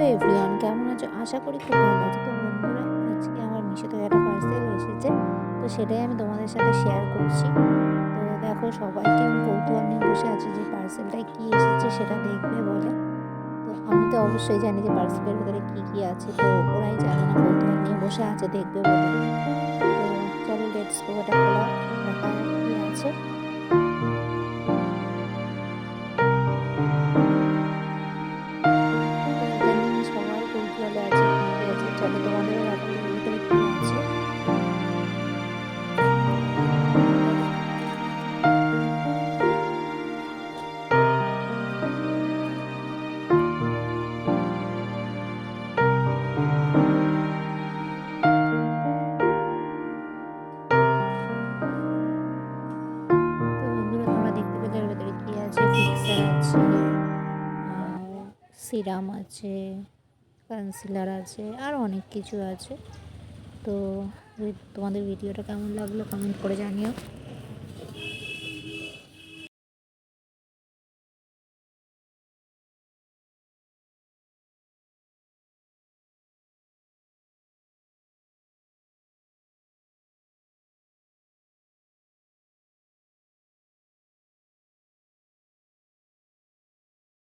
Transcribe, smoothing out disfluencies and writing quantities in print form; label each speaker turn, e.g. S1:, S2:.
S1: Hello everyone, কেমন আছো? আশা করি খুব ভালো আছো। তো বন্ধুরা, আজকে আমার মিশো থেকে একটা পার্সেল এসেছে। তো সেটাই আমি তোমাদের সাথে শেয়ার করছি। তো দেখো, সবাইকে আমি কৌতূহল নিয়ে বসে আছি যে পার্সেলটায় কী এসেছে সেটা দেখবে বলে। তো আমি তো অবশ্যই জানি যে পার্সেলের ভেতরে কী কী আছে, তো ওরাই জানে না, কৌতূহল নিয়ে বসে আছে দেখবে বলে। তো চলো, লেটস গো, এটা খোলা দেখা যাক কী আছে। তো এটা নিয়ে সবাই কৌতূহলে আছে, কী আছে। চলো তোমাদেরও দেখাবো এর ভেতরে কী আছে। তো বন্ধুরা, তোমরা দেখতে পেলে এর ভেতরে কী আছে। ফিক্সার আছে, আর সিরাম আছে, কনসিলার আছে, আর অনেক কিছু আছে। তো তোমাদের ভিডিওটা কেমন লাগলো কমেন্ট করে জানিও।